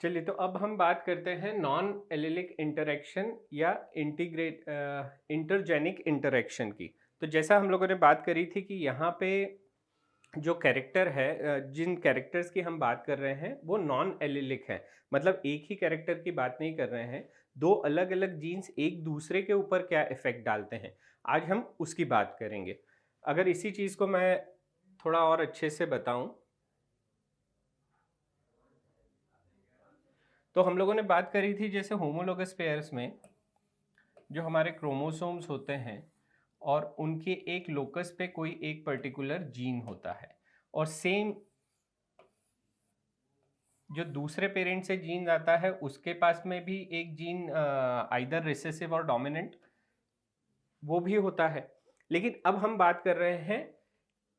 चलिए तो अब हम बात करते हैं नॉन एलिलिक इंटरेक्शन या इंटरजेनिक इंटरेक्शन की। तो जैसा हम लोगों ने बात करी थी कि यहाँ पे जो कैरेक्टर है, जिन कैरेक्टर्स की हम बात कर रहे हैं वो नॉन एलिलिक हैं। मतलब एक ही कैरेक्टर की बात नहीं कर रहे हैं, दो अलग अलग जीन्स एक दूसरे के ऊपर क्या इफेक्ट डालते हैं, आज हम उसकी बात करेंगे। अगर इसी चीज़ को मैं थोड़ा और अच्छे से बताऊं, तो हम लोगों ने बात करी थी जैसे होमोलोगस पेयर्स में जो हमारे क्रोमोसोम्स होते हैं और उनके एक लोकस पे कोई एक पर्टिकुलर जीन होता है, और सेम जो दूसरे पेरेंट से जीन आता है उसके पास में भी एक जीन आइदर रिसेसिव और डोमिनेंट वो भी होता है। लेकिन अब हम बात कर रहे हैं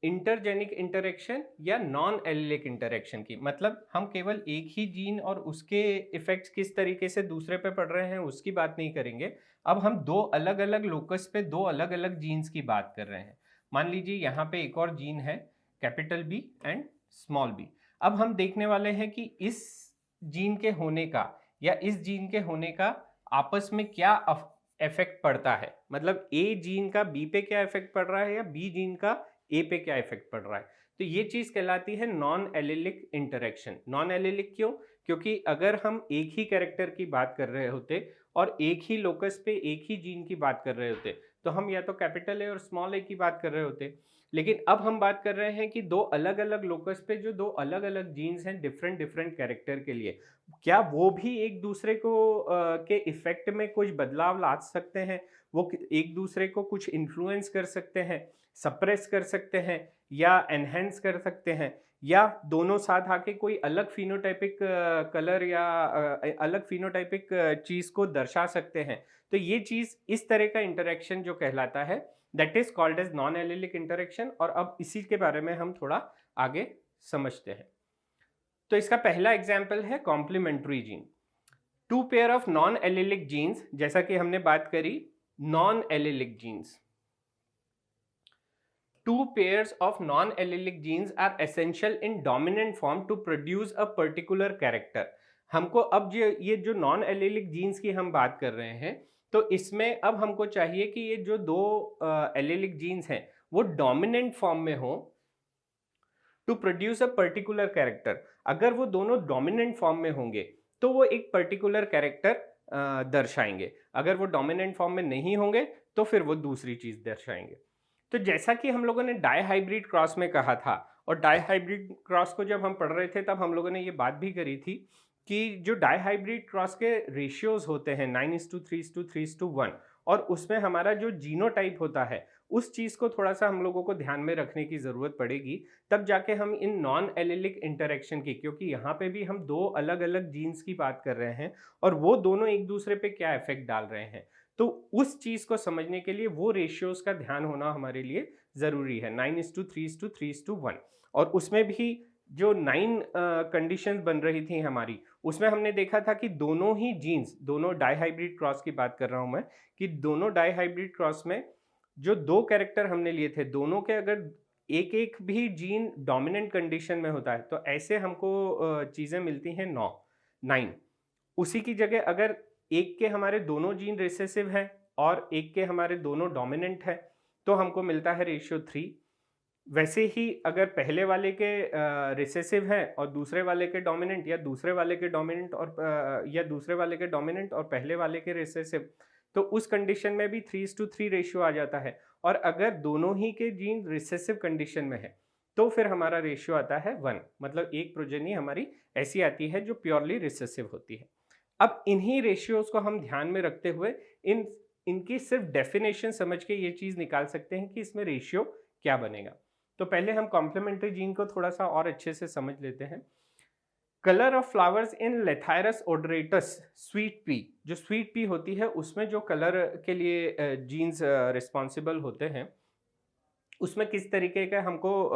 इंटरजेनिक इंटरेक्शन या नॉन एलिलिक इंटरेक्शन की। मतलब हम केवल एक ही जीन और उसके इफेक्ट्स किस तरीके से दूसरे पे पड़ रहे हैं उसकी बात नहीं करेंगे। अब हम दो अलग अलग लोकस पे दो अलग अलग जीन्स की बात कर रहे हैं। मान लीजिए यहाँ पे एक और जीन है, capital B and small B. अब हम देखने वाले हैं कि इस जीन के होने का या इस जीन के होने का आपस में क्या इफेक्ट पड़ता है। मतलब ए जीन का बी पे क्या इफेक्ट पड़ रहा है या बी जीन का ए पे क्या इफेक्ट पड़ रहा है। तो ये चीज कहलाती है non allelic interaction. Non allylic क्यों? क्योंकि अगर हम एक ही कैरेक्टर की बात कर रहे होते और एक ही लोकस पे एक ही जीन की बात कर रहे होते, तो हम या तो कैपिटल ए और स्मॉल ए की बात कर रहे होते। लेकिन अब हम बात कर रहे हैं कि दो अलग अलग लोकस पे जो दो अलग अलग जीन्स हैं डिफरेंट डिफरेंट कैरेक्टर के लिए, क्या वो भी एक दूसरे को के इफेक्ट में कुछ बदलाव ला सकते हैं? वो एक दूसरे को कुछ इन्फ्लुएंस कर सकते हैं, सप्रेस कर सकते हैं या एनहेंस कर सकते हैं, या दोनों साथ आके कोई अलग फिनोटाइपिक कलर या अलग फिनोटाइपिक चीज को दर्शा सकते हैं। तो ये चीज इस तरह का इंटरेक्शन जो कहलाता है that is called as non allelic interaction. और अब इसी के बारे में हम थोड़ा आगे समझते हैं। तो इसका पहला एग्जाम्पल है complementary gene. Two pair of non allelic genes, जैसा कि हमने बात करी non allelic genes, two pairs of non-allelic genes are essential in dominant form to produce a particular character। हमको अब ये जो नॉन एलिलिक जीन्स की हम बात कर रहे हैं, तो इसमें अब हमको चाहिए कि ये जो दो एलिलिक जीन्स हैं वो डोमिनेंट फॉर्म में हो to produce a particular character. अगर वो दोनों डोमिनेंट फॉर्म में होंगे तो वो एक पर्टिकुलर कैरेक्टर दर्शाएंगे। अगर वो डोमिनेंट फॉर्म में नहीं होंगे तो फिर वो दूसरी चीज दर्शाएंगे। तो जैसा कि हम लोगों ने डाई हाइब्रिड क्रॉस में कहा था, और डाई हाइब्रिड क्रॉस को जब हम पढ़ रहे थे तब हम लोगों ने ये बात भी करी थी कि जो डाई हाइब्रिड क्रॉस के रेशियोज होते हैं 9:3:3:1, और उसमें हमारा जो जीनोटाइप होता है उस चीज को थोड़ा सा हम लोगों को ध्यान में रखने की जरूरत पड़ेगी, तब जाके हम इन नॉन एलिलिक इंटरेक्शन की, क्योंकि यहाँ पे भी हम दो अलग अलग जीन्स की बात कर रहे हैं और वो दोनों एक दूसरे पे क्या इफेक्ट डाल रहे हैं, तो उस चीज को समझने के लिए वो रेशियोज का ध्यान होना हमारे लिए जरूरी है। 9:3:3:1, और उसमें भी जो 9 कंडीशन बन रही थी हमारी, उसमें हमने देखा था कि दोनों ही जीन्स, दोनों डाईहाइब्रिड क्रॉस की बात कर रहा हूं मैं, कि दोनों डाईहाइब्रिड क्रॉस में जो दो कैरेक्टर हमने लिए थे, दोनों के अगर एक एक भी जीन डोमिनेंट कंडीशन में होता है तो ऐसे हमको चीजें मिलती हैं 9। उसी की जगह अगर एक के हमारे दोनों जीन रिसेसिव हैं और एक के हमारे दोनों डोमिनेंट है तो हमको मिलता है रेशियो 3। वैसे ही अगर पहले वाले के रिसेसिव हैं और दूसरे वाले के डोमिनेंट, या दूसरे वाले के डोमिनेंट और या दूसरे वाले के डोमिनेंट और पहले वाले के रिसेसिव, तो उस कंडीशन में भी 3:3 रेशियो आ जाता है। और अगर दोनों ही के जीन रिसेसिव कंडीशन में है तो फिर हमारा रेशियो आता है 1। मतलब एक प्रोजेनी हमारी ऐसी आती है जो प्योरली रिसेसिव होती है। अब इन्हीं रेशियोज को हम ध्यान में रखते हुए इनकी सिर्फ डेफिनेशन समझ के ये चीज निकाल सकते हैं कि इसमें रेशियो क्या बनेगा। तो पहले हम कॉम्प्लीमेंट्री जीन को थोड़ा सा और अच्छे से समझ लेते हैं। Colour of flowers in Lathyrus odoratus sweet pea, जो स्वीट पी होती है उसमें जो कलर के लिए जीन्स रिस्पॉन्सिबल होते हैं, उसमें किस तरीके का हमको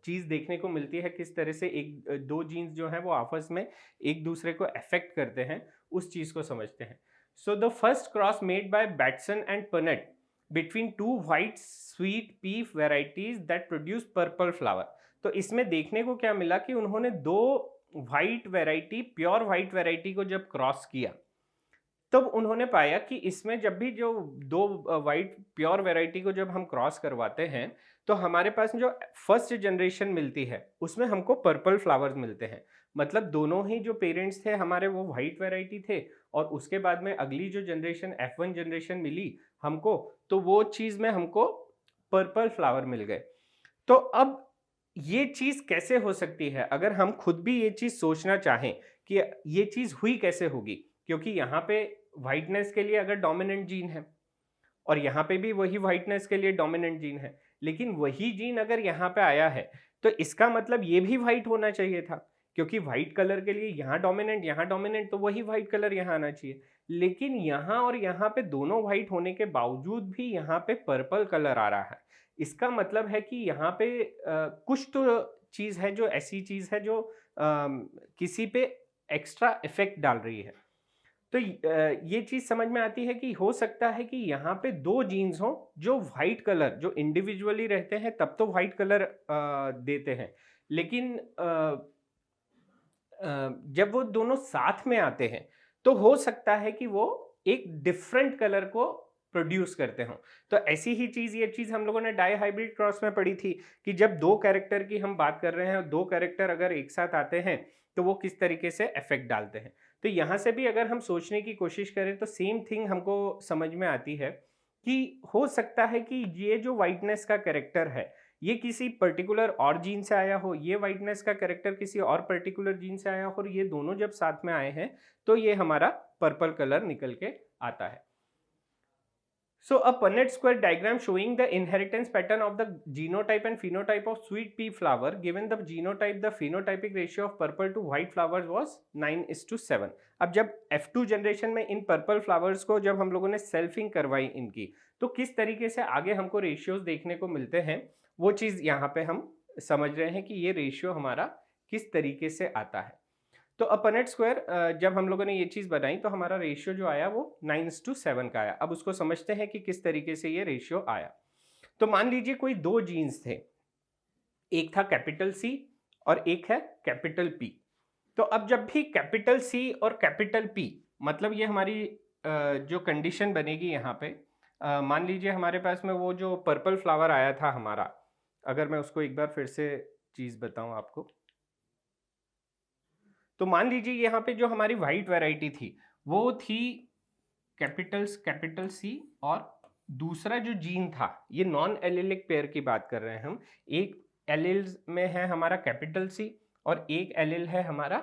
चीज देखने को मिलती है, किस तरह से एक दो जीन्स जो है वो आपस में एक दूसरे को अफेक्ट करते हैं, उस चीज को समझते हैं। So the first cross made by Bateson and Punnett between two white sweet pea varieties that produce purple flower. तो इसमें देखने को क्या मिला कि उन्होंने दो white variety, pure white variety को जब क्रॉस किया, तब उन्होंने पाया कि इसमें जब भी जो दो व्हाइट प्योर वैरायटी को जब हम क्रॉस करवाते हैं, तो हमारे पास जो फर्स्ट जनरेशन मिलती है उसमें हमको पर्पल फ्लावर्स मिलते हैं। मतलब दोनों ही जो पेरेंट्स थे हमारे वो व्हाइट वैरायटी थे, और उसके बाद में अगली जो जनरेशन F1 जनरेशन मिली हमको, तो वो चीज़ में हमको पर्पल फ्लावर मिल गए। तो अब ये चीज़ कैसे हो सकती है? अगर हम खुद भी ये चीज़ सोचना चाहें कि ये चीज़ हुई कैसे होगी? क्योंकि यहाँ पे व्हाइटनेस के लिए अगर डोमिनेंट जीन है, और यहाँ पे भी वही व्हाइटनेस के लिए डोमिनेंट जीन है, लेकिन वही जीन अगर यहाँ पे आया है, तो इसका मतलब ये भी व्हाइट होना चाहिए था, क्योंकि व्हाइट कलर के लिए यहाँ डोमिनेंट, तो वही व्हाइट कलर यहाँ आना चाहिए। लेकिन यहाँ और यहाँ पे दोनों व्हाइट होने के बावजूद भी यहाँ पे पर्पल कलर आ रहा है। इसका मतलब है कि यहाँ पे कुछ तो चीज़ है, जो ऐसी चीज़ है जो किसी पे एक्स्ट्रा इफेक्ट डाल रही है। तो ये चीज़ समझ में आती है कि हो सकता है कि यहाँ पे दो जीन्स हों जो व्हाइट कलर, जो इंडिविजुअली रहते हैं तब तो व्हाइट कलर देते हैं, लेकिन जब वो दोनों साथ में आते हैं तो हो सकता है कि वो एक डिफरेंट कलर को प्रोड्यूस करते हों। तो ऐसी ही चीज़, ये चीज़ हम लोगों ने डाई हाइब्रिड क्रॉस में पढ़ी थी कि जब दो कैरेक्टर की हम बात कर रहे हैं, दो कैरेक्टर अगर एक साथ आते हैं तो वो किस तरीके से इफेक्ट डालते हैं। तो यहाँ से भी अगर हम सोचने की कोशिश करें तो सेम थिंग हमको समझ में आती है कि हो सकता है कि ये जो वाइटनेस का कैरेक्टर है ये किसी पर्टिकुलर और जीन से आया हो, ये वाइटनेस का कैरेक्टर किसी और पर्टिकुलर जीन से आया हो, और ये दोनों जब साथ में आए हैं तो ये हमारा पर्पल कलर निकल के आता है। So a Punnett square diagram showing the inheritance pattern of the genotype and phenotype of sweet pea flower. Given the genotype, the phenotypic ratio of purple to white flowers was 9:7. अब जब F2 generation में in purple flowers को जब हम लोगों ने selfing करवाई इनकी, तो किस तरीके से आगे हमको रेशियोज देखने को मिलते हैं, वो चीज़ यहाँ पे हम समझ रहे हैं कि ये रेशियो हमारा किस तरीके से आता है। तो अपनेट स्क्वायर जब हम लोगों ने ये चीज़ बनाई तो हमारा रेशियो जो आया वो 9:7 का आया। अब उसको समझते हैं कि किस तरीके से ये रेशियो आया। तो मान लीजिए कोई दो जीन्स थे, एक था कैपिटल सी और एक है कैपिटल पी। तो अब जब भी कैपिटल सी और कैपिटल पी, मतलब ये हमारी जो कंडीशन बनेगी यहाँ पे, मान लीजिए हमारे पास में वो जो पर्पल फ्लावर आया था हमारा, अगर मैं उसको एक बार फिर से चीज़ बताऊँ आपको, तो मान लीजिए यहाँ पे जो हमारी वाइट वैरायटी थी वो थी कैपिटल सी, और दूसरा जो जीन था, ये नॉन एलिलिक पेयर की बात कर रहे हैं हम, एक एलिल में है हमारा कैपिटल सी और एक एलिल है हमारा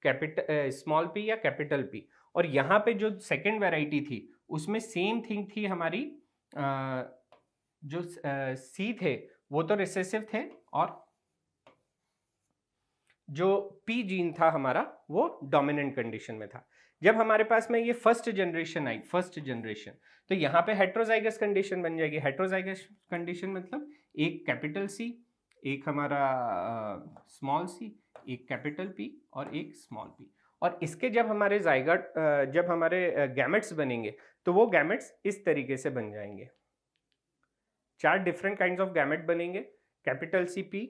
कैपिटल स्मॉल पी या कैपिटल पी। और यहाँ पे जो सेकंड वैरायटी थी उसमें सेम थिंग थी हमारी, जो सी थे वो तो रिसेसिव थे, और जो पी जीन था हमारा वो डोमिनेंट कंडीशन में था। जब हमारे पास में ये फर्स्ट जनरेशन आई, फर्स्ट जनरेशन, तो यहाँ पे हेट्रोजाइगस कंडीशन बन जाएगी। हेट्रोजाइगस कंडीशन मतलब एक कैपिटल सी, एक हमारा स्मॉल सी, एक कैपिटल पी और एक स्मॉल पी। और इसके जब हमारे जाइगोट, जब हमारे गैमेट्स बनेंगे तो वो गैमेट्स इस तरीके से बन जाएंगे। चार डिफरेंट काइंड्स ऑफ गैमेट बनेंगे, capital C P,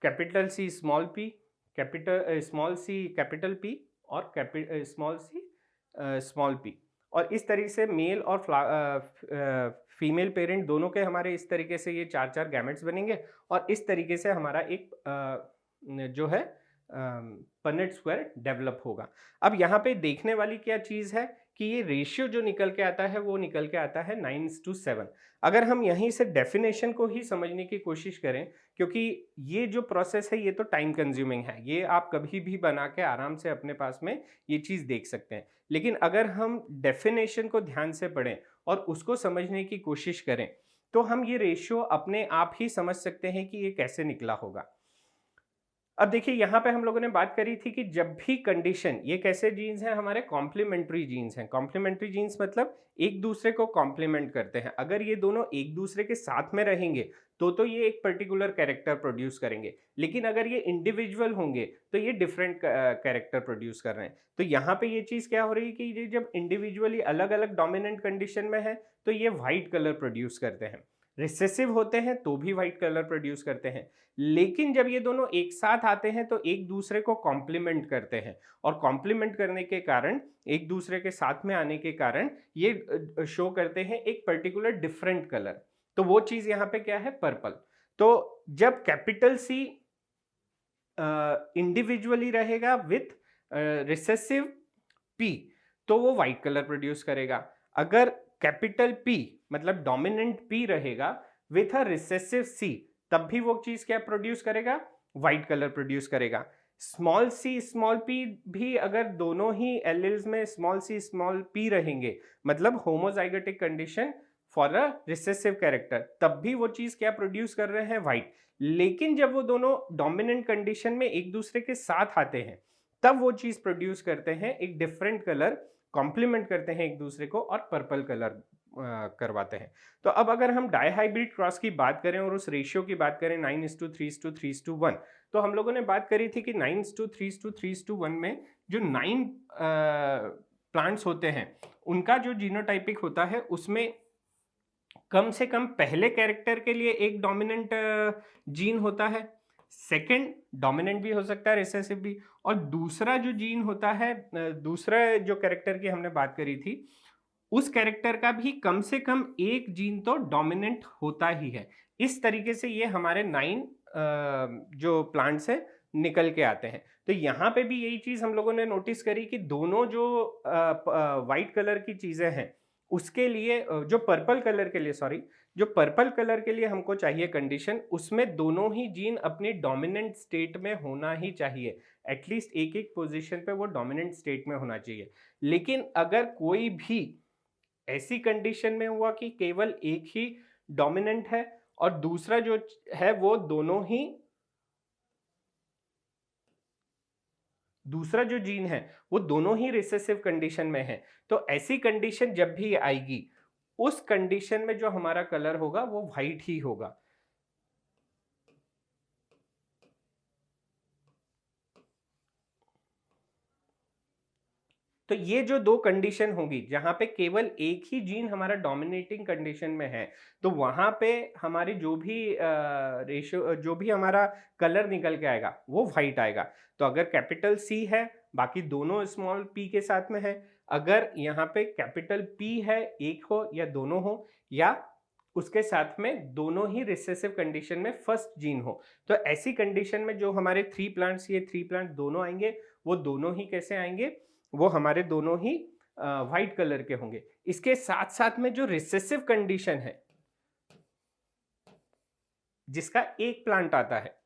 capital C small P, capital small C capital P, और स्मॉल सी स्मॉल पी। और इस तरीके से मेल और फीमेल पेरेंट दोनों के हमारे इस तरीके से ये चार चार गैमेट्स बनेंगे, और इस तरीके से हमारा एक जो है पनेट स्क्वायर डेवलप होगा। अब यहाँ पे देखने वाली क्या चीज़ है कि ये रेशियो जो निकल के आता है वो निकल के आता है 9:7। अगर हम यहीं से डेफिनेशन को ही समझने की कोशिश करें, क्योंकि ये जो प्रोसेस है ये तो टाइम कंज्यूमिंग है, ये आप कभी भी बना के आराम से अपने पास में ये चीज़ देख सकते हैं, लेकिन अगर हम डेफिनेशन को ध्यान से पढ़ें और उसको समझने की कोशिश करें तो हम ये रेशियो अपने आप ही समझ सकते हैं कि ये कैसे निकला होगा। अब देखिए यहाँ पे हम लोगों ने बात करी थी कि जब भी कंडीशन, ये कैसे जीन्स हैं हमारे, कॉम्प्लीमेंट्री जीन्स हैं। कॉम्प्लीमेंट्री जीन्स मतलब एक दूसरे को कॉम्प्लीमेंट करते हैं। अगर ये दोनों एक दूसरे के साथ में रहेंगे तो ये एक पर्टिकुलर कैरेक्टर प्रोड्यूस करेंगे, लेकिन अगर ये इंडिविजुअल होंगे तो ये डिफरेंट कैरेक्टर प्रोड्यूस कर रहे हैं। तो यहाँ पे ये चीज़ क्या हो रही है कि ये जब इंडिविजुअली अलग अलग डोमिनेंट कंडीशन में है तो ये व्हाइट कलर प्रोड्यूस करते हैं। रिसेसिव होते हैं तो भी वाइट कलर प्रोड्यूस करते हैं, लेकिन जब ये दोनों एक साथ आते हैं तो एक दूसरे को कॉम्प्लीमेंट करते हैं, और कॉम्प्लीमेंट करने के कारण, एक दूसरे के साथ में आने के कारण ये शो करते हैं एक पर्टिकुलर डिफरेंट कलर। तो वो चीज यहाँ पे क्या है, पर्पल। तो जब कैपिटल सी इंडिविजुअली रहेगा विथ रिसेसिव पी, तो वो व्हाइट कलर प्रोड्यूस करेगा। अगर कैपिटल पी मतलब डोमिनेंट पी रहेगा विथ अ रिसेसिव सी, तब भी वो चीज क्या प्रोड्यूस करेगा, व्हाइट कलर प्रोड्यूस करेगा। स्मॉल सी स्मॉल पी भी अगर दोनों ही एलिल्स में स्मॉल सी स्मॉल पी रहेंगे, मतलब homozygotic condition for a recessive character, तब भी वो चीज क्या प्रोड्यूस कर रहे हैं, व्हाइट। लेकिन जब वो दोनों डोमिनेंट कंडीशन में एक दूसरे के साथ आते हैं, तब वो चीज प्रोड्यूस करते हैं एक डिफरेंट कलर, कॉम्प्लीमेंट करते हैं एक दूसरे को और पर्पल कलर करवाते हैं। तो अब अगर हम डाइहाइब्रिड क्रॉस की बात करें और उस रेशियो की बात करें 9:3:3:1, तो हम लोगों ने बात करी थी कि 9:3:3:1 में जो 9 प्लांट्स होते हैं उनका जो जीनोटाइपिक होता है उसमें कम से कम पहले कैरेक्टर के लिए एक डोमिनेंट जीन होता है, सेकंड डोमिनेंट भी हो सकता है, रिसेसिव भी, और दूसरा जो जीन होता है, दूसरा जो कैरेक्टर की हमने बात करी थी, उस कैरेक्टर का भी कम से कम एक जीन तो डोमिनेंट होता ही है। इस तरीके से ये हमारे 9 जो प्लांट्स हैं निकल के आते हैं। तो यहाँ पे भी यही चीज हम लोगों ने नोटिस करी कि दोनों जो व्हाइट कलर की चीजें हैं उसके लिए, जो पर्पल कलर के लिए, सॉरी, जो पर्पल कलर के लिए हमको चाहिए कंडीशन, उसमें दोनों ही जीन अपनी डोमिनेंट स्टेट में होना ही चाहिए। एटलीस्ट एक एक पोजीशन पे वो डोमिनेंट स्टेट में होना चाहिए। लेकिन अगर कोई भी ऐसी कंडीशन में हुआ कि केवल एक ही डोमिनेंट है और दूसरा जो है वो दोनों ही, दूसरा जो जीन है वो दोनों ही रिसेसिव कंडीशन में है, तो ऐसी कंडीशन जब भी आएगी उस कंडीशन में जो हमारा कलर होगा वो व्हाइट ही होगा। तो ये जो दो कंडीशन होगी जहां पे केवल एक ही जीन हमारा डोमिनेटिंग कंडीशन में है, तो वहां पे हमारी जो भी रेशियो, जो भी हमारा कलर निकल के आएगा वो व्हाइट आएगा। तो अगर कैपिटल सी है, बाकी दोनों स्मॉल पी के साथ में है, अगर यहाँ पे कैपिटल पी है, एक हो या दोनों हो, या उसके साथ में दोनों ही रिसेसिव कंडीशन में फर्स्ट जीन हो, तो ऐसी कंडीशन में जो हमारे 3 प्लांट्स, ये 3 प्लांट दोनों आएंगे, वो दोनों ही कैसे आएंगे, वो हमारे दोनों ही व्हाइट कलर के होंगे। इसके साथ साथ में जो रिसेसिव कंडीशन है जिसका एक प्लांट आता है,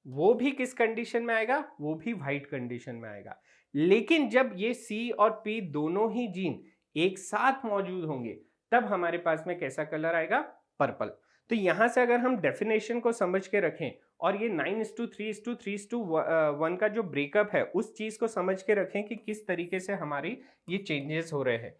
वो भी किस कंडीशन में आएगा, वो भी व्हाइट कंडीशन में आएगा। लेकिन जब ये सी और पी दोनों ही जीन एक साथ मौजूद होंगे, तब हमारे पास में कैसा कलर आएगा, पर्पल। तो यहां से अगर हम डेफिनेशन को समझ के रखें और ये 9:3:3:1 का जो ब्रेकअप है उस चीज को समझ के रखें कि किस तरीके से हमारी ये चेंजेस हो रहे हैं,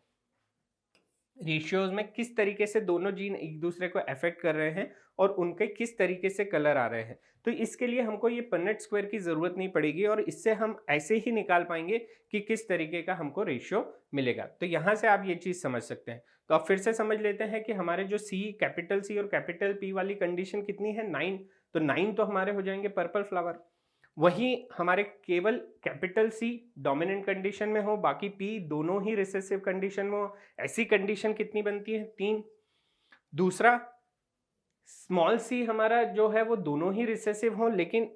रेशियोज में किस तरीके से दोनों जीन एक दूसरे को अफेक्ट कर रहे हैं और उनके किस तरीके से कलर आ रहे हैं, तो इसके लिए हमको ये पन्नेट स्क्वायर की जरूरत नहीं पड़ेगी और इससे हम ऐसे ही निकाल पाएंगे कि किस तरीके का हमको रेशियो मिलेगा। तो यहाँ से आप ये चीज समझ सकते हैं। तो अब फिर से समझ लेते हैं कि हमारे जो सी, कैपिटल सी और कैपिटल पी वाली कंडीशन कितनी है, 9। तो 9 तो हमारे हो जाएंगे पर्पल फ्लावर। वहीं हमारे केवल कैपिटल सी डोमिनेंट कंडीशन में हो, बाकी पी दोनों ही रिसेसिव कंडीशन में हो, ऐसी कंडीशन कितनी बनती है, 3। दूसरा, स्मॉल सी हमारा जो है वो दोनों ही रिसेसिव हो, लेकिन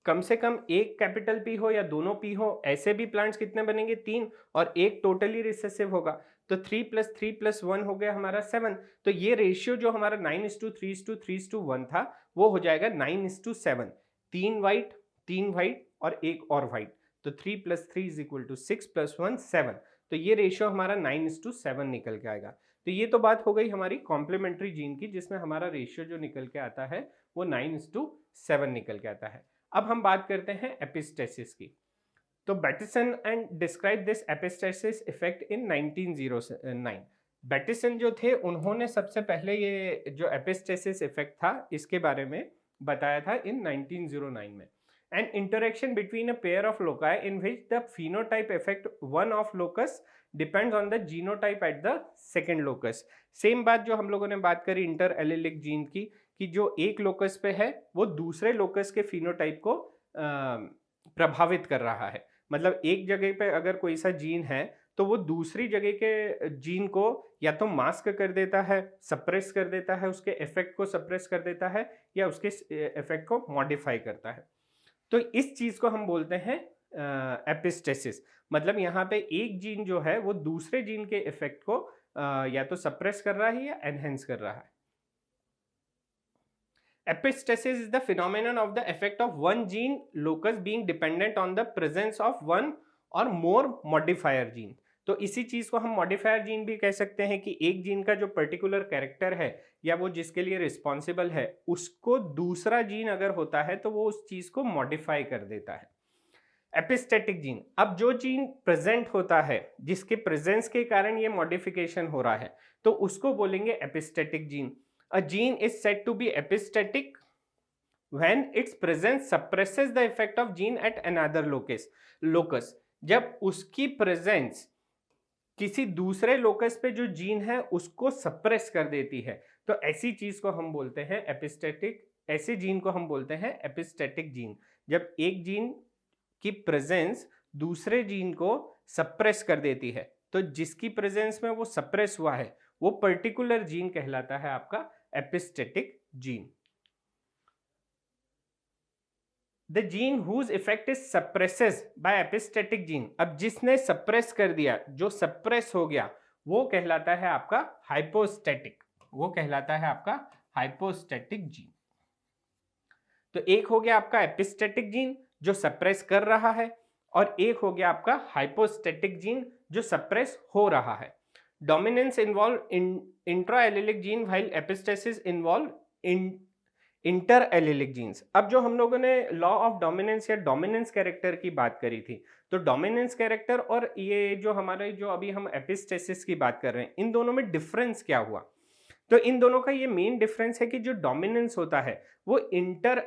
कम से कम एक कैपिटल पी हो या दोनों पी हो, ऐसे भी प्लांट्स कितने बनेंगे, 3, और एक टोटली रिसेसिव होगा। तो 3 + 3 + 1 हो गया हमारा 7। तो ये रेशियो जो हमारा 9:3:3:1 था वो हो जाएगा 9:7, 3 व्हाइट, 3 व्हाइट और एक और व्हाइट। तो 3 + 3 = 6 + 1 7। तो ये रेशियो हमारा 9:7 निकल के आएगा। तो ये तो बात हो गई हमारी कॉम्प्लीमेंट्री जीन की, जिसमें हमारा रेशियो जो निकल के आता है वो 9:7 निकल के आता है। अब हम बात करते हैं एपिस्टेसिस की। तो Bateson and describe this epistasis effect in 1909। Bateson जो थे उन्होंने सबसे पहले ये जो एपिस्टेसिस इफेक्ट था इसके बारे में बताया था इन 1909 में। an interaction between a pair of loci in which the phenotype affect one of locus depends on the genotype at the second locus. Same बात जो हम लोगों ने बात करी इंटर एलिलिक जीन की, कि जो एक लोकस पे है वो दूसरे लोकस के फिनोटाइप को प्रभावित कर रहा है। मतलब एक जगह पे अगर कोई सा जीन है तो वो दूसरी जगह के जीन को या तो मास्क कर देता है, सप्रेस कर देता है, उसके इफेक्ट को सप्रेस कर देता है, या उसके इफेक्ट को मॉडिफाई करता है। तो इस चीज को हम बोलते हैं एपिस्टेसिस। मतलब यहाँ पे एक जीन जो है वो दूसरे जीन के इफेक्ट को या तो सप्रेस कर रहा है या एनहेंस कर रहा है। Epistasis is the phenomenon of the effect of one gene locus being dependent on the presence of one or more modifier gene. तो इसी चीज को हम मॉडिफायर जीन भी कह सकते हैं कि एक जीन का जो पर्टिकुलर कैरेक्टर है या वो जिसके लिए रिस्पॉन्सिबल है उसको दूसरा जीन अगर होता है तो वो उस चीज को मॉडिफाई कर देता है। एपिस्टेटिक जीन, अब जो जीन प्रेजेंट होता है जिसके प्रेजेंस के कारण ये मॉडिफिकेशन हो रहा है तो उसको बोलेंगे epistatic gene. A gene is said to be epistatic when its presence suppresses the effect of gene at another locus. जब उसकी प्रेजेंस किसी दूसरे लोकस पे जो जीन है उसको सप्रेस कर देती है तो ऐसी चीज को हम बोलते हैं एपिस्टेटिक, ऐसे जीन को हम बोलते हैं एपिस्टेटिक जीन। जब एक जीन की प्रेजेंस दूसरे जीन को सप्रेस कर देती है तो जिसकी प्रेजेंस में वो सप्रेस हुआ है वो पर्टिकुलर जीन कहलाता है आपका epistatic gene. The gene whose effect is suppresses by epistatic gene, अब जिसने सप्रेस कर दिया, जो सप्रेस हो गया वो कहलाता है आपका हाइपोस्टेटिक, वो कहलाता है आपका हाइपोस्टेटिक जीन। तो एक हो गया आपका एपिस्टेटिक जीन जो सप्रेस कर रहा है और एक हो गया आपका हाइपोस्टेटिक जीन जो सप्रेस हो रहा है। Dominance involve in intra-allelic gene while epistasis involve in inter-allelic genes। अब जो हम लोगों ने लॉ ऑफ डोमिनेंस या डोमिनेंस कैरेक्टर की बात करी थी तो डोमिनेंस कैरेक्टर और ये जो हमारे जो अभी हम एपिस्टेसिस की बात कर रहे हैं इन दोनों में डिफरेंस क्या हुआ? तो इन दोनों का ये मेन डिफरेंस है कि जो डोमिनेंस होता है वो इंटर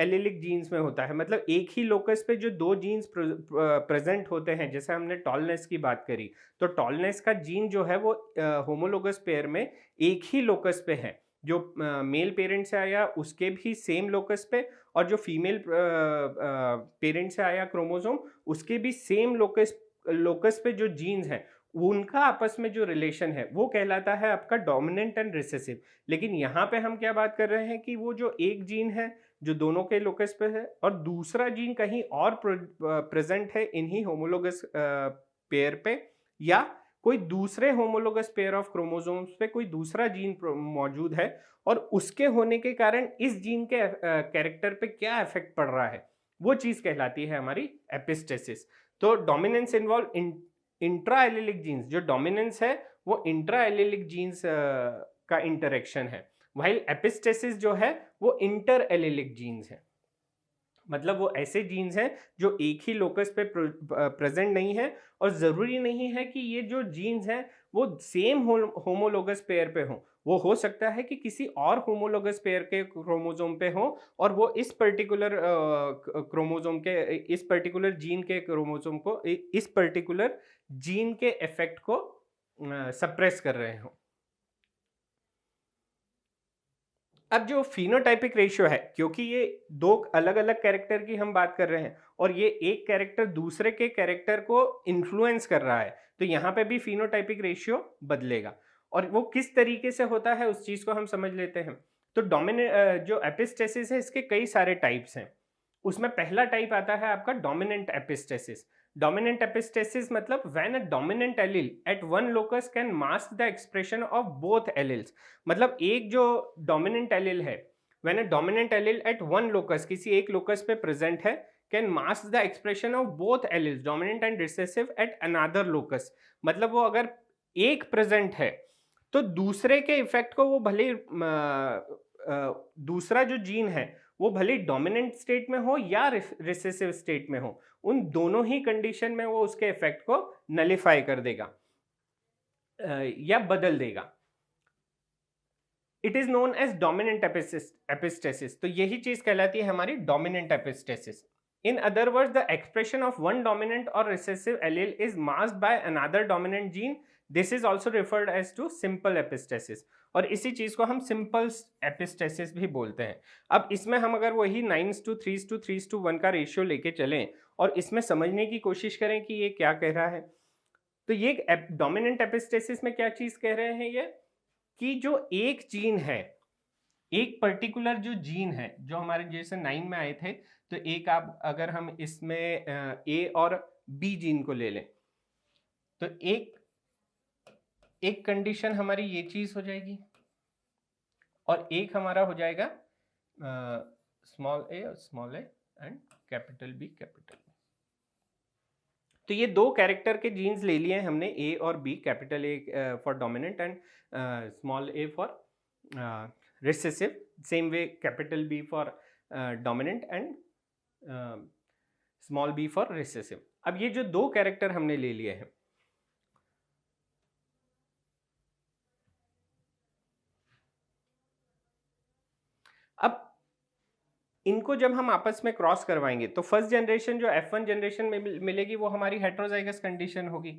एलिलिक जीन्स में होता है। मतलब एक ही लोकस पे जो दो जीन्स प्रेजेंट होते हैं, जैसे हमने टॉलनेस की बात करी तो टॉलनेस का जीन जो है वो होमोलोगस पेयर में एक ही लोकस पे है, जो मेल पेरेंट से आया उसके भी सेम लोकस पे और जो फीमेल पेरेंट से आया क्रोमोसोम उसके भी सेम लोकस पे जो जीन्स हैं उनका आपस में जो रिलेशन है वो कहलाता है आपका डोमिनेंट एंड रिसेसिव। लेकिन यहाँ पे हम क्या बात कर रहे हैं कि वो जो एक जीन है जो दोनों के लोकस पे है और दूसरा जीन कहीं और प्रेजेंट है इन्हीं होमोलोगस पेयर पे या कोई दूसरे होमोलोगस पेयर ऑफ क्रोमोसोम्स पे कोई दूसरा जीन मौजूद है और उसके होने के कारण इस जीन के कैरेक्टर पे क्या इफेक्ट पड़ रहा है वो चीज कहलाती है हमारी एपिस्टेसिस। तो dominance involve intra allelic genes, जो डोमिनेंस है वो इंट्रा एलिलिक जीन्स का इंटरेक्शन है, व्हाइल एपिस्टेसिस जो है वो इंटर एलिलिक जीन्स है। मतलब वो ऐसे जीन्स हैं जो एक ही लोकस पे प्रेजेंट नहीं है और जरूरी नहीं है कि ये जो जीन्स हैं वो सेम होमोलोगस पेयर पे हो, वो हो सकता है कि किसी और होमोलोगस पेयर के क्रोमोसोम पे हो और वो इस पर्टिकुलर क्रोमोसोम के इस पर्टिकुलर जीन के क्रोमोसोम को इस पर्टिकुलर जीन के इफेक्ट को सप्रेस कर रहे हो। अब जो फिनोटाइपिक रेशियो है, क्योंकि ये दो अलग अलग कैरेक्टर की हम बात कर रहे हैं और ये एक कैरेक्टर दूसरे के कैरेक्टर को इन्फ्लुएंस कर रहा है तो यहाँ पे भी फिनोटाइपिक रेशियो बदलेगा और वो किस तरीके से होता है उस चीज को हम समझ लेते हैं। तो डोमिनेंट जो एपिस्टेसिस है इसके कई सारे टाइप्स हैं। उसमें पहला टाइप आता है आपका डोमिनेंट एपिस्टेसिस। डोमिनेंट एपिस्टेसिस मतलब when a dominant allele at one locus can mask the expression of both alleles. मतलब एक जो डोमिनेंट एलील है, when a dominant allele at one locus किसी एक लोकस पे प्रेजेंट है, can mask the expression of both alleles dominant and recessive at another locus. मतलब वो अगर एक प्रेजेंट है तो दूसरे के इफेक्ट को वो भले दूसरा जो जीन है वो भले डोमिनेंट स्टेट में हो या रिसेसिव स्टेट में हो, उन दोनों ही कंडीशन में वो उसके इफेक्ट को नलिफाई कर देगा या बदल देगा। It is known as dominant epistasis. तो यही चीज कहलाती है हमारी dominant epistasis. In other words, the expression of one dominant or recessive allele is masked by another dominant gene. This is also referred as to simple epistasis. और इसी चीज को हम सिंपल एपिस्टेसिस भी बोलते हैं. अब इसमें हम अगर वही 9:3:3:1 का रेशियो लेके चलें और इसमें समझने की कोशिश करें कि ये क्या कह रहा है, तो ये डोमिनेंट एपिस्टेसिस में क्या चीज कह रहे हैं ये, कि जो एक जीन है, एक पर्टिकुलर जो जीन है जो हमारे जैसे 9 में आए थे, तो एक आप अगर हम इसमें ए और बी जीन को ले लें, तो एक कंडीशन हमारी ये चीज हो जाएगी और एक हमारा हो जाएगा small A and capital B. तो ये दो कैरेक्टर के जीन्स ले लिए हमने, ए और B, capital A for dominant and small a for recessive, same way capital B for dominant and small b for recessive. अब ये जो दो कैरेक्टर हमने ले लिए हैं, अब इनको जब हम आपस में क्रॉस करवाएंगे तो फर्स्ट जनरेशन जो F1 जनरेशन में मिलेगी वो हमारी हेट्रोजाइगस कंडीशन होगी,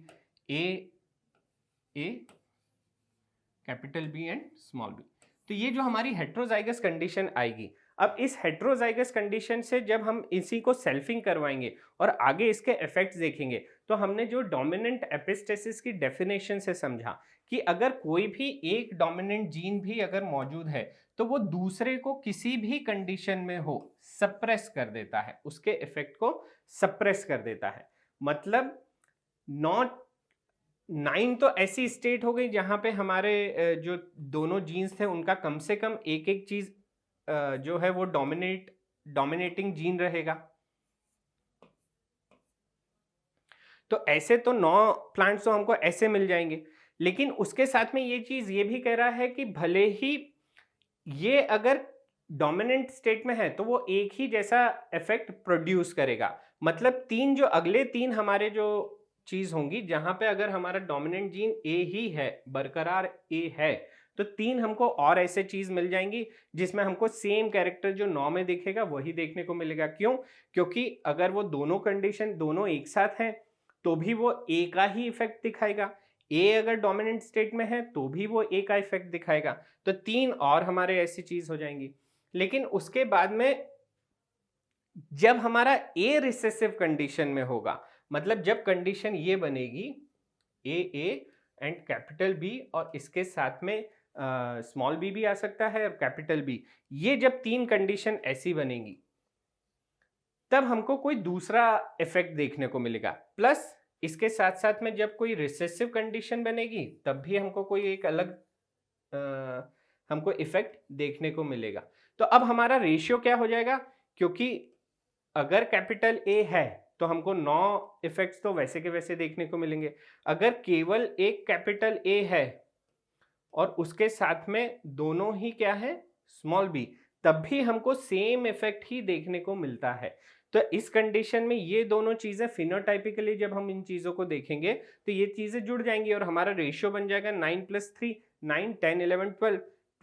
A capital B and small B. तो ये जो हमारी हेट्रोजाइगस कंडीशन आएगी, अब इस हेट्रोजाइगस कंडीशन से जब हम इसी को सेल्फिंग करवाएंगे और आगे इसके इफेक्ट्स देखेंगे, तो हमने जो डोमिनेंट एपिस्टेसिस की डेफिनेशन से समझा कि अगर कोई भी एक डोमिनेंट जीन भी अगर मौजूद है तो वो दूसरे को किसी भी कंडीशन में हो सप्रेस कर देता है, उसके इफेक्ट को सप्रेस कर देता है. मतलब नॉट 9 तो ऐसी स्टेट हो गई जहां पे हमारे जो दोनों जीन्स थे उनका कम से कम एक एक चीज जो है वो डोमिनेटिंग जीन रहेगा. तो ऐसे तो 9 प्लांट्स तो हमको ऐसे मिल जाएंगे, लेकिन उसके साथ में ये चीज ये भी कह रहा है कि भले ही ये अगर डोमिनेंट स्टेट में है तो वो एक ही जैसा इफेक्ट प्रोड्यूस करेगा. मतलब तीन जो अगले तीन हमारे जो चीज होंगी जहां पे अगर हमारा डोमिनेंट जीन ए ही है, बरकरार ए है, तो तीन हमको और ऐसे चीज मिल जाएंगी जिसमें हमको सेम कैरेक्टर जो 9 में दिखेगा वही देखने को मिलेगा. क्यों? क्योंकि अगर वो दोनों कंडीशन दोनों एक साथ हैं तो भी वो ए का ही इफेक्ट दिखाएगा, ए अगर डोमिनेंट स्टेट में है तो भी वो ए का इफेक्ट दिखाएगा. तो तीन और हमारे ऐसी चीज हो जाएंगी. लेकिन उसके बाद में जब हमारा ए रिसेसिव कंडीशन में होगा, मतलब जब कंडीशन ये बनेगी ए एंड कैपिटल बी और इसके साथ में स्मॉल बी भी आ सकता है और कैपिटल बी, ये जब तीन कंडीशन ऐसी बनेगी तब हमको कोई दूसरा इफेक्ट देखने को मिलेगा. प्लस इसके साथ साथ में जब कोई रिसेसिव कंडीशन बनेगी तब भी हमको कोई एक अलग हमको इफेक्ट देखने को मिलेगा. तो अब हमारा रेशियो क्या हो जाएगा, क्योंकि अगर कैपिटल ए है तो हमको 9 इफेक्ट्स तो वैसे के वैसे देखने को मिलेंगे. अगर केवल एक कैपिटल ए है और उसके साथ में दोनों ही क्या है स्मॉल बी, तब भी हमको सेम इफेक्ट ही देखने को मिलता है. तो इस कंडीशन में ये दोनों चीजें फिनोटाइपिकली जब हम इन चीजों को देखेंगे तो ये चीजें जुड़ जाएंगी और हमारा रेशियो बन जाएगा 9 + 3, 9, 10, 11,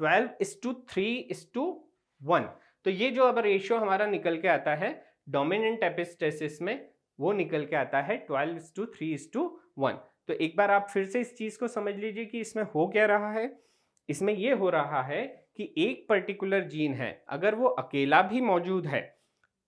12:3:1. तो ये जो अब रेशियो हमारा निकल के आता है डोमिनेंट एपिस्टेसिस में, वो निकल के आता है 12:3:1. तो एक बार आप फिर से इस चीज को समझ लीजिए कि इसमें हो क्या रहा है. इसमें ये हो रहा है कि एक पर्टिकुलर जीन है, अगर वो अकेला भी मौजूद है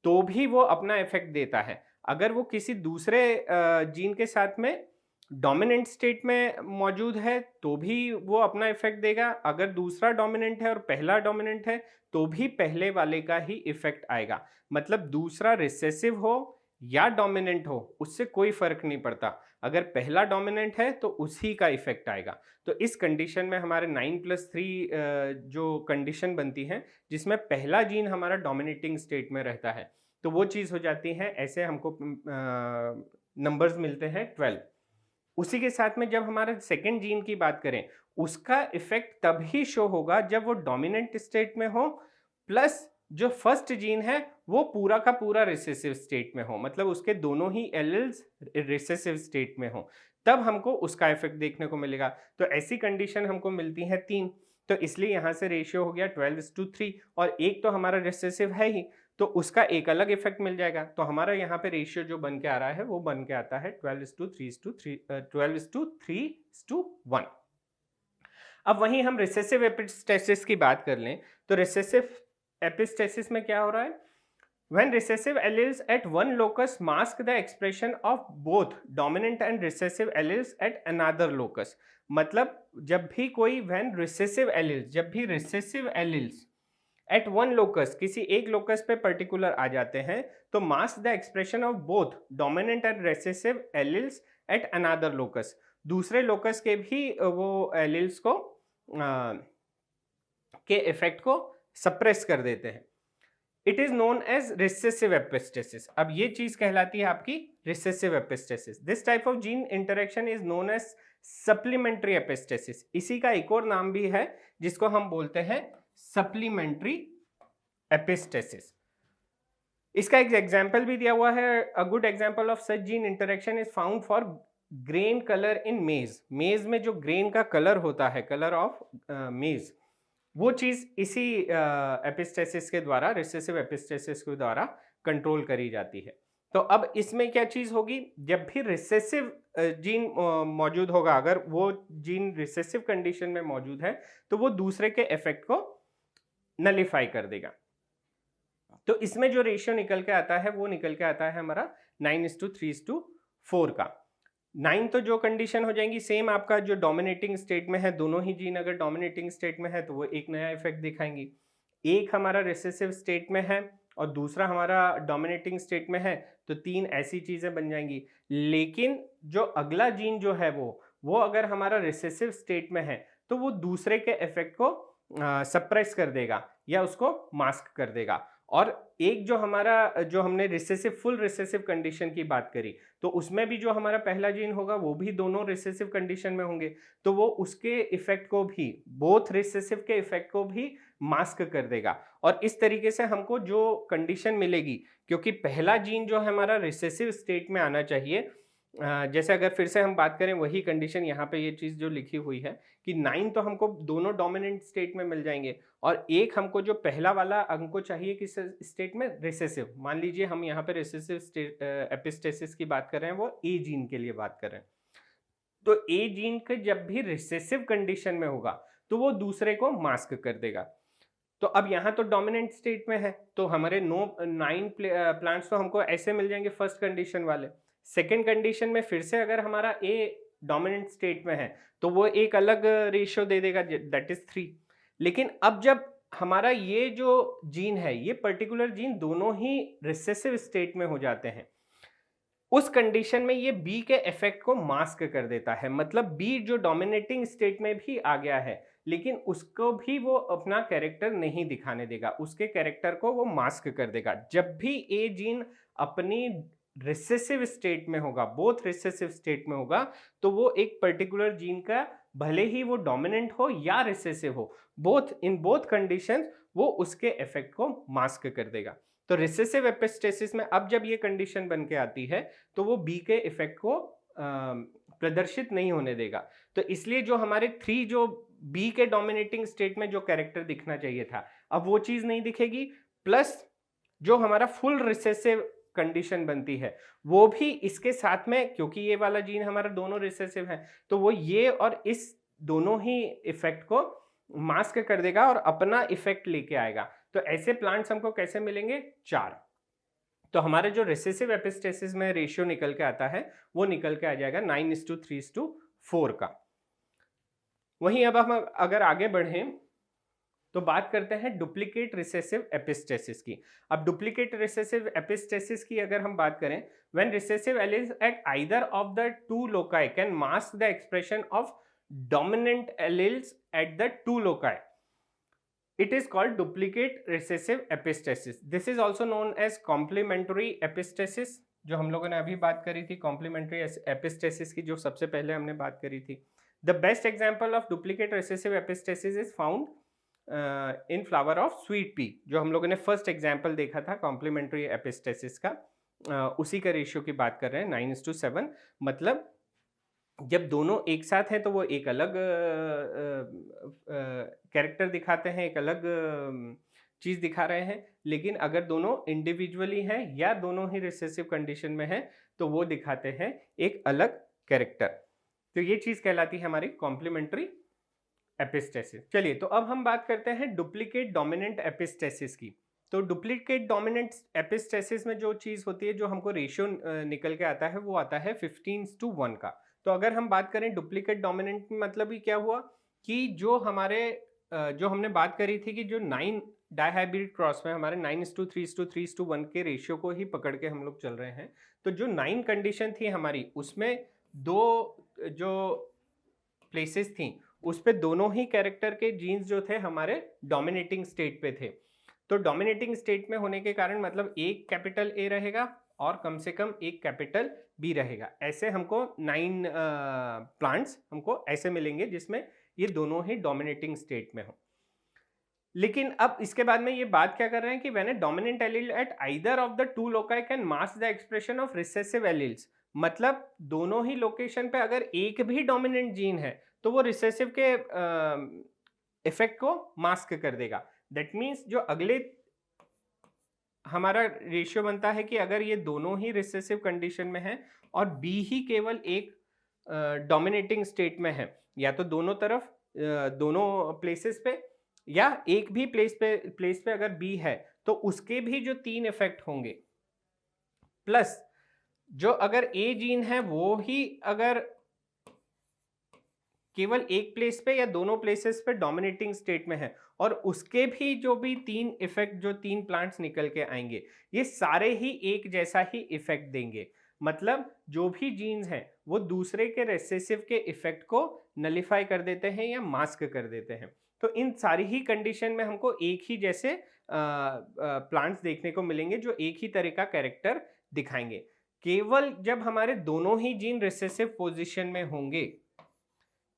तो भी वो अपना इफेक्ट देता है. अगर वो किसी दूसरे जीन के साथ में डोमिनेंट स्टेट में मौजूद है तो भी वो अपना इफेक्ट देगा. अगर दूसरा डोमिनेंट है और पहला डोमिनेंट है तो भी पहले वाले का ही इफेक्ट आएगा. मतलब दूसरा रिसेसिव हो या डोमिनेंट हो उससे कोई फर्क नहीं पड़ता, अगर पहला डोमिनेंट है तो उसी का इफेक्ट आएगा. तो इस कंडीशन में हमारे 9 + 3 जो कंडीशन बनती है जिसमें पहला जीन हमारा डोमिनेटिंग स्टेट में रहता है, तो वो चीज हो जाती है. ऐसे हमको नंबर्स मिलते हैं 12. उसी के साथ में जब हमारे सेकेंड जीन की बात करें, उसका इफेक्ट तभी शो होगा जब वो डोमिनेंट स्टेट में हो, प्लस जो फर्स्ट जीन है वो पूरा का पूरा रिसेसिव स्टेट में हो, मतलब उसके दोनों ही एलील्स रिसेसिव स्टेट में हो, तब हमको उसका इफेक्ट देखने को मिलेगा. तो ऐसी कंडीशन हमको मिलती है 3. तो इसलिए यहाँ से रेशियो हो गया 12:3 और एक तो हमारा रिसेसिव है ही, तो उसका एक अलग इफेक्ट मिल जाएगा। तो हमारा यहाँ पे रेशियो जो बन के आ रहा है वो बन के आता है 12:3:1। अब वहीं हम रिसेसिव एपिस्टेसिस की बात कर लें तो रिसेसिव एपिस्टेसिस में क्या हो रहा है? When recessive alleles at one locus mask the expression of both dominant and recessive alleles at another locus. मतलब जब भी कोई जब भी recessive alleles at one locus किसी एक locus पे particular आ जाते हैं तो mask the expression of both dominant and recessive alleles at another locus. दूसरे locus के भी वो alleles को के इफेक्ट को सप्रेस कर देते हैं। It is known as recessive epistasis. अब ये चीज कहलाती है आपकी recessive epistasis. This type of gene interaction is known as supplementary epistasis. इसी का एक और नाम भी है जिसको हम बोलते हैं सप्लीमेंट्री एपिस्टेसिस। इसका एक एग्जाम्पल भी दिया हुआ है। A good example of such gene interaction is found for green colour इन मेज। मेज में जो ग्रेन का कलर होता है, कलर ऑफ मेज, वो चीज इसी एपिस्टेसिस के द्वारा, रिसेसिव एपिस्टेसिस के द्वारा कंट्रोल करी जाती है। तो अब इसमें क्या चीज होगी? जब भी रिसेसिव जीन मौजूद होगा, अगर वो जीन रिसेसिव कंडीशन में मौजूद है तो वो दूसरे के इफेक्ट को नलिफाई कर देगा। तो इसमें जो रेशियो निकल के आता है वो निकल के आता है हमारा 9:3:4 का। 9 तो जो कंडीशन हो जाएंगी सेम आपका जो डोमिनेटिंग स्टेट में है, दोनों ही जीन अगर डोमिनेटिंग स्टेट में है तो वो एक नया इफेक्ट दिखाएंगी। एक हमारा रिसेसिव स्टेट में है और दूसरा हमारा डोमिनेटिंग स्टेट में है तो तीन ऐसी चीजें बन जाएंगी। लेकिन जो अगला जीन जो है वो अगर हमारा रिसेसिव स्टेट में है तो वो दूसरे के इफेक्ट को सप्रेस कर देगा या उसको मास्क कर देगा। और एक जो हमने रिसेसिव, फुल रिसेसिव कंडीशन की बात करी तो उसमें भी जो हमारा पहला जीन होगा वो भी दोनों रिसेसिव कंडीशन में होंगे, तो वो उसके इफेक्ट को भी, बोथ रिसेसिव के इफेक्ट को भी मास्क कर देगा। और इस तरीके से हमको जो कंडीशन मिलेगी, क्योंकि पहला जीन जो है हमारा रिसेसिव स्टेट में आना चाहिए, जैसे अगर फिर से हम बात करें वही कंडीशन, यहाँ पे ये चीज जो लिखी हुई है कि 9 तो हमको दोनों डोमिनेंट स्टेट में मिल जाएंगे और एक हमको जो पहला वाला हमको चाहिए किस स्टेट में? रिसेसिव। मान लीजिए हम यहाँ पे रिसेसिव एपिस्टेसिस की बात कर रहे हैं, वो ए जीन के लिए बात कर रहे हैं। तो ए जीन के जब भी रिसेसिव कंडीशन में होगा तो वो दूसरे को मास्क कर देगा। तो अब यहाँ तो डोमिनेंट स्टेट में है तो हमारे 9 प्लांट्स तो हमको ऐसे मिल जाएंगे फर्स्ट कंडीशन वाले। सेकेंड कंडीशन में फिर से अगर हमारा ए डोमिनेंट स्टेट में है तो वो एक अलग रेशियो दे देगा, दैट इज 3। लेकिन अब जब हमारा ये जो जीन है, ये पर्टिकुलर जीन दोनों ही रिसेसिव स्टेट में हो जाते हैं, उस कंडीशन में ये बी के इफेक्ट को मास्क कर देता है। मतलब बी जो डोमिनेटिंग स्टेट में भी आ गया है लेकिन उसको भी वो अपना कैरेक्टर नहीं दिखाने देगा, उसके कैरेक्टर को वो मास्क कर देगा। जब भी ए जीन अपनी रिसेसिव स्टेट में होगा, बोथ रिसेसिव स्टेट में होगा, तो वो एक पर्टिकुलर जीन का, भले ही वो डोमिनेंट हो या रिसेसिव हो, इन बोथ कंडीशंस वो उसके इफेक्ट को मास्क कर देगा। तो रिसेसिव एपिस्टेसिस में अब जब ये कंडीशन बन के आती है तो वो बी के इफेक्ट को प्रदर्शित नहीं होने देगा। तो इसलिए जो हमारे 3 जो बी के डोमिनेटिंग स्टेट में जो कैरेक्टर दिखना चाहिए था, अब वो चीज नहीं दिखेगी। प्लस जो हमारा फुल रिसेसिव कंडीशन बनती है वो भी इसके साथ में, क्योंकि ये वाला जीन हमारा दोनों रिसेसिव है, तो वो ये और इस दोनों ही इफेक्ट को मास्क कर देगा और अपना इफेक्ट लेके आएगा। तो ऐसे प्लांट्स हमको कैसे मिलेंगे? 4। तो हमारे जो रिसेसिव एपिस्टेसिस में रेशियो निकल के आता है वो निकल के आ जाएगा 9:3:4 का। वहीं अब हम अगर आगे बढ़ें तो बात करते हैं डुप्लीकेट रिसेसिव एपिस्टेसिस की। अब डुप्लीकेट रिसेसिव एपिस्टेसिस की अगर हम बात करें, when recessive alleles at either of the 2 loci can mask the expression of dominant alleles at the 2 loci, it is called duplicate recessive epistasis. This is also known as complementary epistasis, जो हम लोगों ने अभी बात करी थी complementary epistasis की, जो सबसे पहले हमने बात करी थी। The best example of duplicate recessive epistasis is found in flower of sweet pea, जो हम लोगों ने फर्स्ट एग्जाम्पल देखा था complementary epistasis का, उसी का रेशियो की बात कर रहे हैं 9:7। मतलब जब दोनों एक साथ हैं तो वो एक अलग कैरेक्टर दिखाते हैं, एक अलग चीज़ दिखा रहे हैं। लेकिन अगर दोनों इंडिविजुअली हैं या दोनों ही रिसेसिव कंडीशन में हैं तो वो दिखाते हैं एक अलग कैरेक्टर। तो ये चीज़ कहलाती है हमारी कॉम्प्लीमेंट्री एपिस्टेसिस। चलिए, तो अब हम बात करते हैं डुप्लीकेट डोमिनेंट एपिस्टेसिस की। तो डुप्लीकेट डोमिनेंट एपिस्टेसिस में जो चीज़ होती है, जो हमको रेशियो निकल के आता है, वो आता है 15:1 का। तो अगर हम बात करें डुप्लीकेट डोमिनेंट, मतलब ही क्या हुआ कि जो हमारे जो हमने बात करी थी कि जो 9 डाइहाइब्रिड क्रॉस में हमारे 9:3:3:1 के रेशियो को ही पकड़ के हम लोग चल रहे हैं। तो जो 9 कंडीशन थी हमारी, उसमें 2 जो प्लेसेस थी, उस पे दोनों ही कैरेक्टर के जीन्स जो थे हमारे डोमिनेटिंग स्टेट पे थे। तो डोमिनेटिंग स्टेट में होने के कारण मतलब एक कैपिटल ए रहेगा और कम से कम एक कैपिटल बी रहेगा। ऐसे हमको 9 प्लांट्स हमको ऐसे मिलेंगे जिसमें ये दोनों ही डोमिनेटिंग स्टेट में हो। लेकिन अब इसके बाद में ये बात क्या कर रहे हैं कि when a dominant allele at either of the two loci can mask the expression of recessive alleles, मतलब दोनों ही लोकेशन पे अगर एक भी डोमिनेंट जीन है तो वो रिसेसिव के इफेक्ट को मास्क कर देगा। दैट मीन्स जो अगले हमारा रेशियो बनता है कि अगर ये दोनों ही रिसेसिव कंडीशन में है और बी ही केवल एक डोमिनेटिंग स्टेट में है, या तो दोनों तरफ दोनों प्लेसेस पे, या एक भी प्लेस पे अगर बी है तो उसके भी जो 3 इफेक्ट होंगे, प्लस जो अगर ए जीन है वो ही अगर केवल एक प्लेस पे या दोनों प्लेसेस पे डोमिनेटिंग स्टेट में है और उसके भी जो भी 3 इफेक्ट, जो 3 प्लांट्स निकल के आएंगे, ये सारे ही एक जैसा ही इफेक्ट देंगे। मतलब जो भी जीन्स हैं वो दूसरे के रेसेसिव के इफेक्ट को नलिफाई कर देते हैं या मास्क कर देते हैं। तो इन सारी ही कंडीशन में हमको एक ही जैसे प्लांट्स देखने को मिलेंगे जो एक ही तरह का कैरेक्टर दिखाएंगे। केवल जब हमारे दोनों ही जीन रिसेसिव पोजीशन में होंगे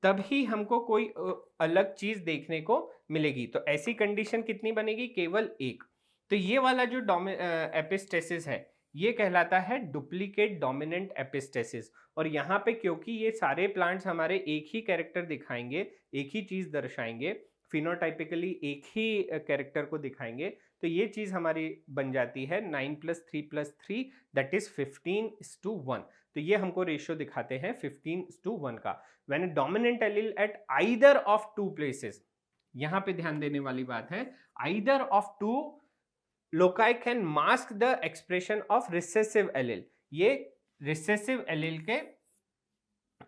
तभी हमको कोई अलग चीज देखने को मिलेगी। तो ऐसी कंडीशन कितनी बनेगी? केवल एक। तो ये वाला जो एपिस्टेसिस है ये कहलाता है डुप्लीकेट डोमिनेंट एपिस्टेसिस। और यहाँ पे क्योंकि ये सारे प्लांट्स हमारे एक ही कैरेक्टर दिखाएंगे, एक ही चीज दर्शाएंगे, फिनोटाइपिकली एक ही कैरेक्टर को दिखाएंगे, तो ये चीज हमारी बन जाती है 9+3+3 दैट इज 15:1। तो ये हमको रेशियो दिखाते हैं 15:1 का। When a dominant allele at either of two places, यहां पे ध्यान देने वाली बात है, either of two loci can mask the expression of recessive allele. ये रिसेसिव एलील के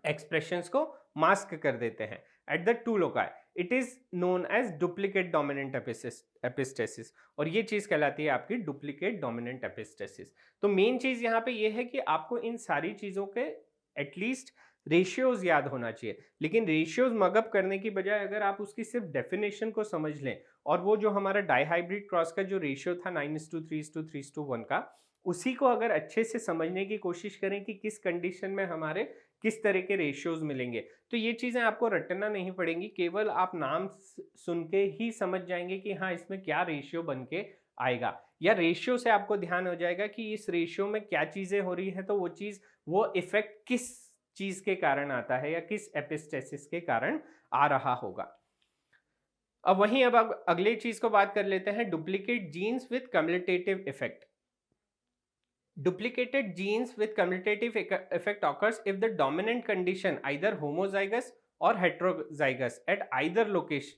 एक्सप्रेशंस को मास्क कर देते हैं at the two loci. It is known as duplicate dominant epistasis, और ये चीज कहलाती है आपकी डुप्लीकेट डोमिनेंट एपिस्टेसिस। तो मेन चीज यहाँ पे ये है कि आपको इन सारी चीजों के एटलीस्ट रेशियोज याद होना चाहिए। लेकिन रेशियोज मगअप करने की बजाय अगर आप उसकी सिर्फ डेफिनेशन को समझ लें, और वो जो हमारा डाइहाइब्रिड क्रॉस का जो रेशियो था 9:3:3:1 का, उसी को अगर अच्छे से समझने की कोशिश करें कि किस कंडीशन में हमारे किस तरह के रेशियोज मिलेंगे, तो ये चीजें आपको रटना नहीं पड़ेंगी। केवल आप नाम सुन के ही समझ जाएंगे कि हाँ इसमें क्या रेशियो बन के आएगा, या रेशियो से आपको ध्यान हो जाएगा कि इस रेशियो में क्या चीजें हो रही है, तो वो चीज, वो इफेक्ट किस चीज के कारण आता है या किस एपिस्टेसिस के कारण आ रहा होगा। अब वहीं अब अगले चीज को बात कर लेते हैं, duplicate genes with cumulative effect. Duplicated genes with commutative effect occurs if the dominant condition either homozygous or heterozygous at either locus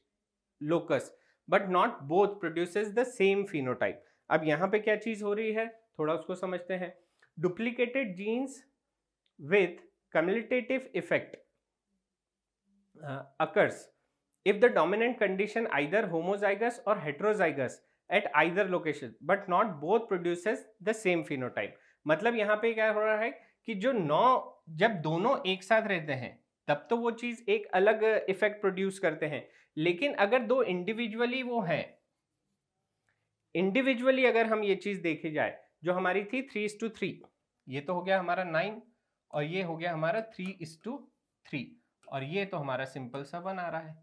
but not both produces the same phenotype। अब यहाँ पे क्या चीज हो रही है, थोड़ा उसको समझते हैं। Duplicated genes with commutative effect occurs if the dominant condition either homozygous or heterozygous at either location but not both produces the same phenotype। मतलब यहाँ पे क्या हो रहा है कि जो जब दोनों एक साथ रहते हैं तब तो वो चीज एक अलग इफेक्ट प्रोड्यूस करते हैं, लेकिन अगर दो इंडिविजुअली वो हैं, इंडिविजुअली अगर हम ये चीज देखी जाए, जो हमारी थी 3:3, ये तो हो गया हमारा 9 और ये हो गया हमारा 3:3, और ये तो हमारा सिंपल सा बना रहा है।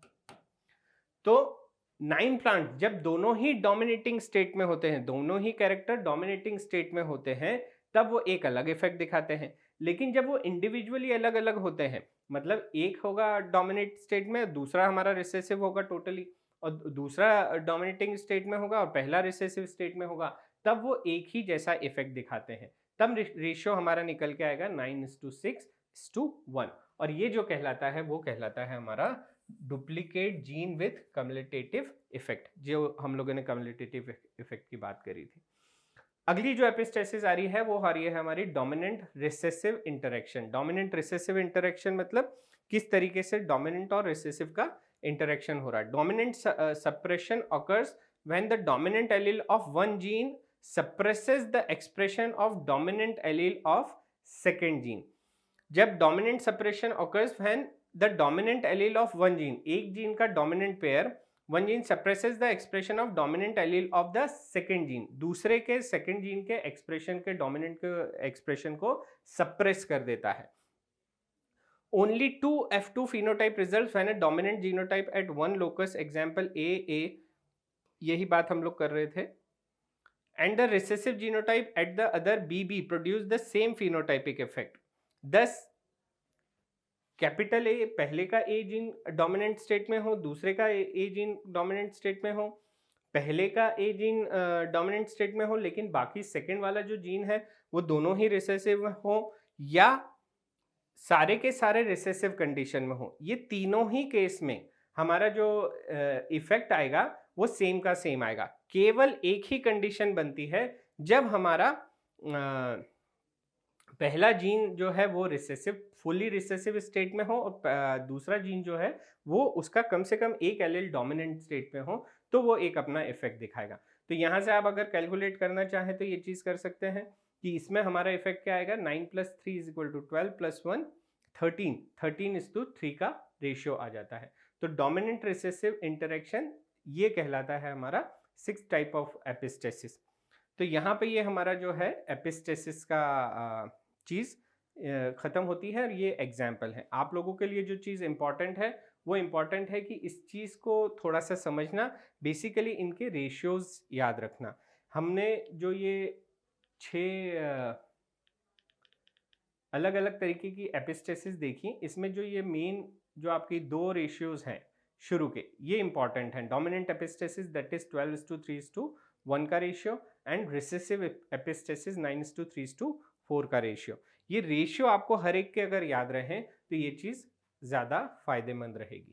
तो 9 प्लांट जब दोनों ही डोमिनेटिंग स्टेट में होते हैं, दोनों ही कैरेक्टर डोमिनेटिंग स्टेट में होते हैं, तब वो एक अलग इफेक्ट दिखाते हैं। लेकिन जब वो इंडिविजुअली अलग अलग होते हैं, मतलब एक होगा डोमिनेट स्टेट में, दूसरा हमारा रिसेसिव होगा टोटली, और दूसरा डोमिनेटिंग स्टेट में होगा और पहला रिसेसिव स्टेट में होगा, तब वो एक ही जैसा इफेक्ट दिखाते हैं। तब रेशियो हमारा निकल के आएगा 9:6:1, और ये जो कहलाता है वो कहलाता है हमारा डुप्लीकेट जीन विथ कम्युलेटेटिव इफेक्ट, जो हम लोगों ने कम्युलेटेटिव इफेक्ट की बात करी थी। अगली जो एपिस्टेसिस आ रही है वो आ रही है हमारी dominant recessive interaction. Dominant recessive interaction मतलब किस तरीके से डोमिनेंट और रिसेसिव का इंटरेक्शन हो रहा है। Dominant suppression occurs when the dominant allele of one gene suppresses the expression of dominant allele of second gene. जब dominant suppression occurs when the dominant allele of one gene, एक जीन का dominant pair, one gene suppresses the expression of dominant allele of the second gene, दूसरे के second gene के एक्सप्रेशन के dominant के एक्सप्रेशन को सप्रेस कर देता है। Only two F2 phenotype results when a dominant genotype at one locus, example A, यही बात हम लोग कर रहे थे, and the recessive genotype at the other BB produce the same phenotypic effect. Thus capital A पहले का ए जीन डोमिनेंट स्टेट में हो, दूसरे का ए जीन डोमिनेंट स्टेट में हो, पहले का ए जीन डोमिनेंट स्टेट में हो लेकिन बाकी सेकंड वाला जो जीन है वो दोनों ही रिसेसिव हो, या सारे के सारे रिसेसिव कंडीशन में हो। ये तीनों ही केस में हमारा जो इफेक्ट आएगा वो सेम का सेम आएगा। केवल एक ही कंडीशन बनती है जब हमारा पहला जीन जो है वो रिसेसिव, फुली रिसेसिव स्टेट में हो, और दूसरा जीन जो है वो उसका कम से कम एक एलील डोमिनेंट स्टेट में हो, तो वो एक अपना इफेक्ट दिखाएगा। तो यहाँ से आप अगर कैलकुलेट करना चाहें तो ये चीज़ कर सकते हैं कि इसमें हमारा इफेक्ट क्या आएगा, 9 + 3 = 12 + 1 13, 13:3 का रेशियो आ जाता है। तो डोमिनेंट रिसेसिव इंटरेक्शन ये कहलाता है हमारा 6th टाइप ऑफ एपिस्टेसिस। तो यहाँ पे ये हमारा जो है एपिस्टेसिस का चीज़ ख़त्म होती है, और ये एग्जाम्पल है। आप लोगों के लिए जो चीज़ इंपॉर्टेंट है वो इम्पॉर्टेंट है कि इस चीज़ को थोड़ा सा समझना, बेसिकली इनके रेशियोज़ याद रखना। हमने जो ये 6 अलग अलग तरीके की एपिस्टेसिस देखी, इसमें जो ये मेन जो आपकी 2 रेशियोज़ हैं शुरू के, ये इंपॉर्टेंट हैं। डोमिनेंट एपिस्टेसिस दैट इज 12:3:1 का रेशियो, एंड रिसेसिव एपिस्टेसिस 9:3:4 का रेशियो। ये रेशियो आपको हर एक के अगर याद रहे तो ये चीज़ ज़्यादा फायदेमंद रहेगी।